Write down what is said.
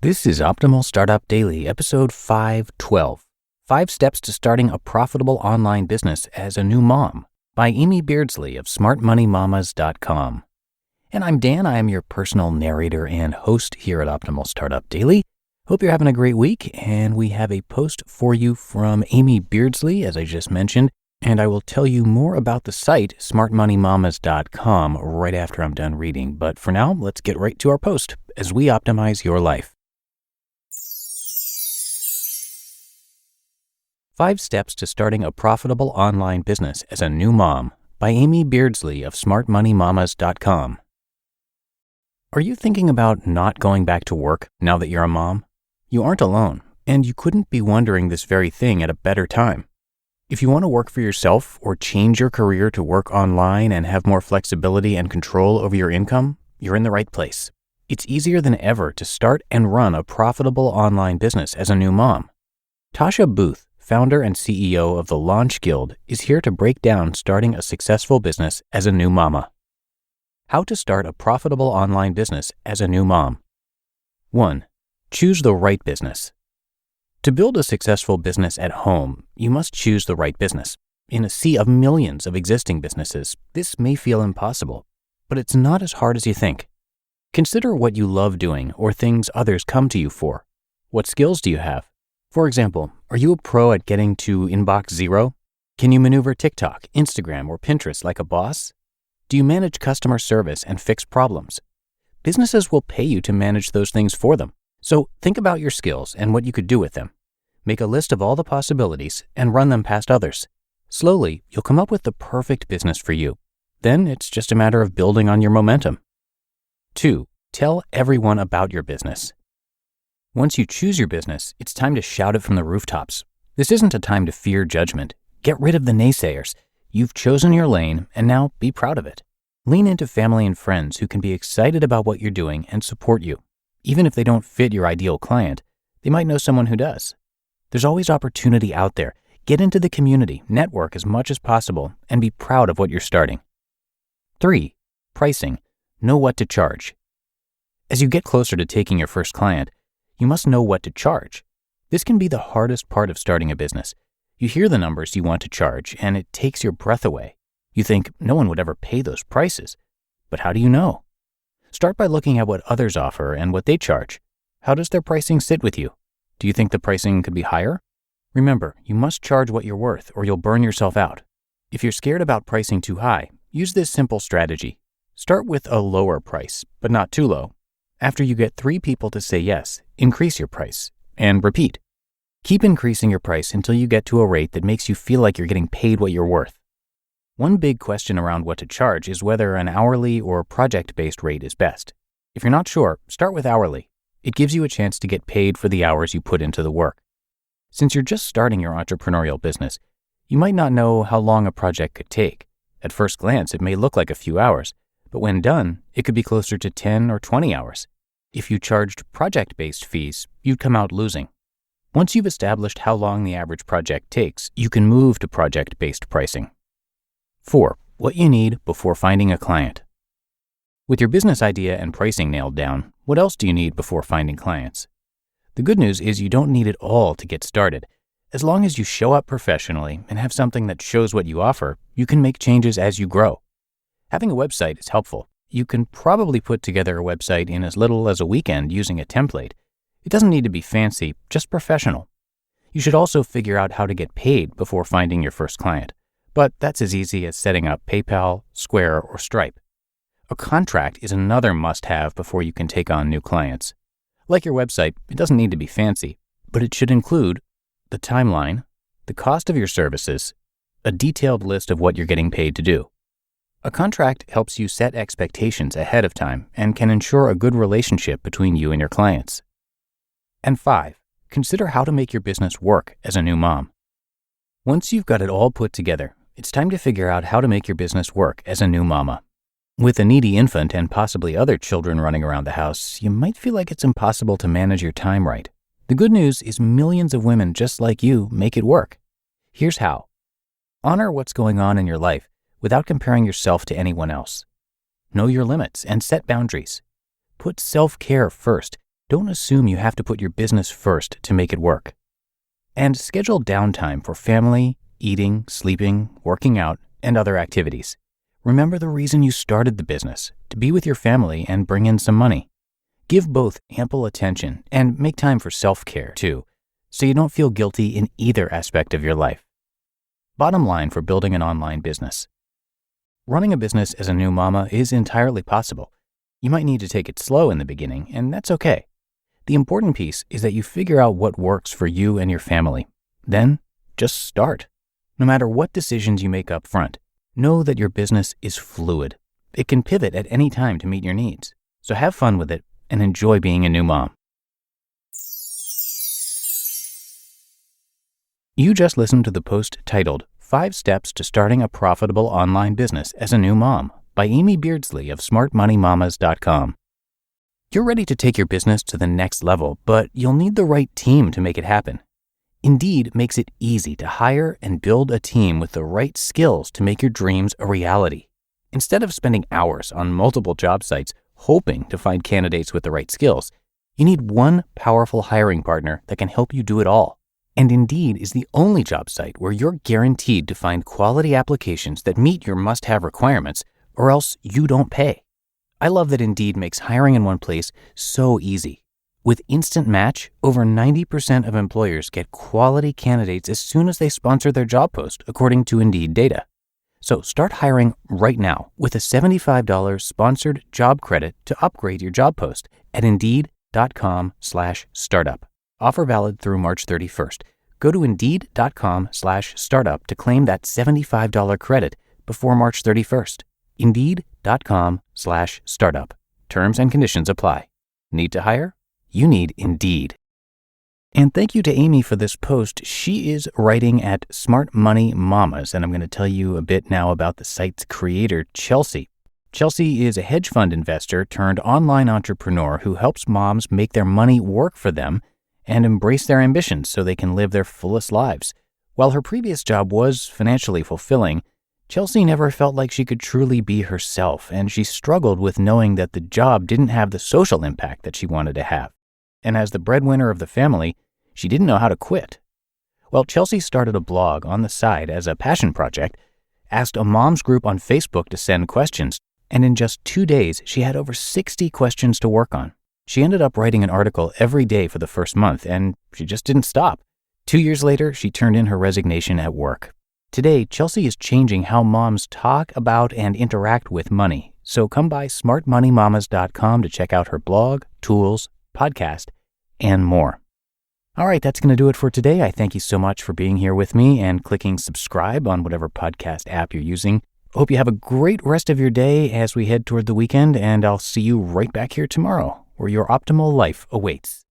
This is Optimal Startup Daily, episode 512. 5 Steps to Starting a Profitable Online Business as a New Mom by Amy Beardsley of smartmoneymamas.com. And I'm Dan. I am your personal narrator and host here at Optimal Startup Daily. Hope you're having a great week, and we have a post for you from Amy Beardsley, as I just mentioned, and I will tell you more about the site, smartmoneymamas.com, right after I'm done reading. But for now, let's get right to our post as we optimize your life. 5 Steps to Starting a Profitable Online Business as a New Mom by Amy Beardsley of smartmoneymamas.com. Are you thinking about not going back to work now that you're a mom? You aren't alone, and you couldn't be wondering this very thing at a better time. If you want to work for yourself or change your career to work online and have more flexibility and control over your income, you're in the right place. It's easier than ever to start and run a profitable online business as a new mom. Tasha Booth, founder and CEO of the Launch Guild, is here to break down starting a successful business as a new mama. How to start a profitable online business as a new mom. 1. Choose the right business. To build a successful business at home, you must choose the right business. In a sea of millions of existing businesses, this may feel impossible, but it's not as hard as you think. Consider what you love doing or things others come to you for. What skills do you have? For example, are you a pro at getting to inbox zero? Can you maneuver TikTok, Instagram, or Pinterest like a boss? Do you manage customer service and fix problems? Businesses will pay you to manage those things for them. So think about your skills and what you could do with them. Make a list of all the possibilities and run them past others. Slowly, you'll come up with the perfect business for you. Then it's just a matter of building on your momentum. 2. Tell everyone about your business. Once you choose your business, it's time to shout it from the rooftops. This isn't a time to fear judgment. Get rid of the naysayers. You've chosen your lane, and now be proud of it. Lean into family and friends who can be excited about what you're doing and support you. Even if they don't fit your ideal client, they might know someone who does. There's always opportunity out there. Get into the community, network as much as possible, and be proud of what you're starting. 3. Pricing. Know what to charge. As you get closer to taking your first client, you must know what to charge. This can be the hardest part of starting a business. You hear the numbers you want to charge, and it takes your breath away. You think no one would ever pay those prices. But how do you know? Start by looking at what others offer and what they charge. How does their pricing sit with you? Do you think the pricing could be higher? Remember, you must charge what you're worth or you'll burn yourself out. If you're scared about pricing too high, use this simple strategy. Start with a lower price, but not too low. After you get 3 people to say yes, increase your price, and repeat. Keep increasing your price until you get to a rate that makes you feel like you're getting paid what you're worth. One big question around what to charge is whether an hourly or project-based rate is best. If you're not sure, start with hourly. It gives you a chance to get paid for the hours you put into the work. Since you're just starting your entrepreneurial business, you might not know how long a project could take. At first glance, it may look like a few hours, but when done, it could be closer to 10 or 20 hours. If you charged project-based fees, you'd come out losing. Once you've established how long the average project takes, you can move to project-based pricing. 4. What you need before finding a client. With your business idea and pricing nailed down, what else do you need before finding clients? The good news is you don't need it all to get started. As long as you show up professionally and have something that shows what you offer, you can make changes as you grow. Having a website is helpful. You can probably put together a website in as little as a weekend using a template. It doesn't need to be fancy, just professional. You should also figure out how to get paid before finding your first client. But that's as easy as setting up PayPal, Square, or Stripe. A contract is another must-have before you can take on new clients. Like your website, it doesn't need to be fancy, but it should include the timeline, the cost of your services, a detailed list of what you're getting paid to do. A contract helps you set expectations ahead of time and can ensure a good relationship between you and your clients. And 5, consider how to make your business work as a new mom. Once you've got it all put together, it's time to figure out how to make your business work as a new mama. With a needy infant and possibly other children running around the house, you might feel like it's impossible to manage your time right. The good news is millions of women just like you make it work. Here's how. Honor what's going on in your life without comparing yourself to anyone else. Know your limits and set boundaries. Put self-care first. Don't assume you have to put your business first to make it work. And schedule downtime for family, eating, sleeping, working out, and other activities. Remember the reason you started the business, to be with your family and bring in some money. Give both ample attention and make time for self-care too, so you don't feel guilty in either aspect of your life. Bottom line for building an online business. Running a business as a new mama is entirely possible. You might need to take it slow in the beginning, and that's okay. The important piece is that you figure out what works for you and your family. Then, just start. No matter what decisions you make up front, know that your business is fluid. It can pivot at any time to meet your needs. So have fun with it and enjoy being a new mom. You just listened to the post titled 5 Steps to Starting a Profitable Online Business as a New Mom by Amy Beardsley of smartmoneymamas.com. You're ready to take your business to the next level, but you'll need the right team to make it happen. Indeed makes it easy to hire and build a team with the right skills to make your dreams a reality. Instead of spending hours on multiple job sites hoping to find candidates with the right skills, you need one powerful hiring partner that can help you do it all. And Indeed is the only job site where you're guaranteed to find quality applications that meet your must-have requirements, or else you don't pay. I love that Indeed makes hiring in one place so easy. With Instant Match, over 90% of employers get quality candidates as soon as they sponsor their job post, according to Indeed data. So start hiring right now with a $75 sponsored job credit to upgrade your job post at Indeed.com/startup. Offer valid through March 31st. Go to Indeed.com/startup to claim that $75 credit before March 31st. Indeed.com/startup. Terms and conditions apply. Need to hire? You need Indeed. And thank you to Amy for this post. She is writing at Smart Money Mamas, and I'm going to tell you a bit now about the site's creator, Chelsea. Chelsea is a hedge fund investor turned online entrepreneur who helps moms make their money work for them and embrace their ambitions so they can live their fullest lives. While her previous job was financially fulfilling, Chelsea never felt like she could truly be herself, and she struggled with knowing that the job didn't have the social impact that she wanted to have. And as the breadwinner of the family, she didn't know how to quit. Well, Chelsea started a blog on the side as a passion project, asked a moms group on Facebook to send questions, and in just 2 days, she had over 60 questions to work on. She ended up writing an article every day for the first month, and she just didn't stop. 2 years later, she turned in her resignation at work. Today, Chelsea is changing how moms talk about and interact with money. So come by smartmoneymamas.com to check out her blog, tools, podcast, and more. All right, that's going to do it for today. I thank you so much for being here with me and clicking subscribe on whatever podcast app you're using. Hope you have a great rest of your day as we head toward the weekend, and I'll see you right back here tomorrow, where your optimal life awaits.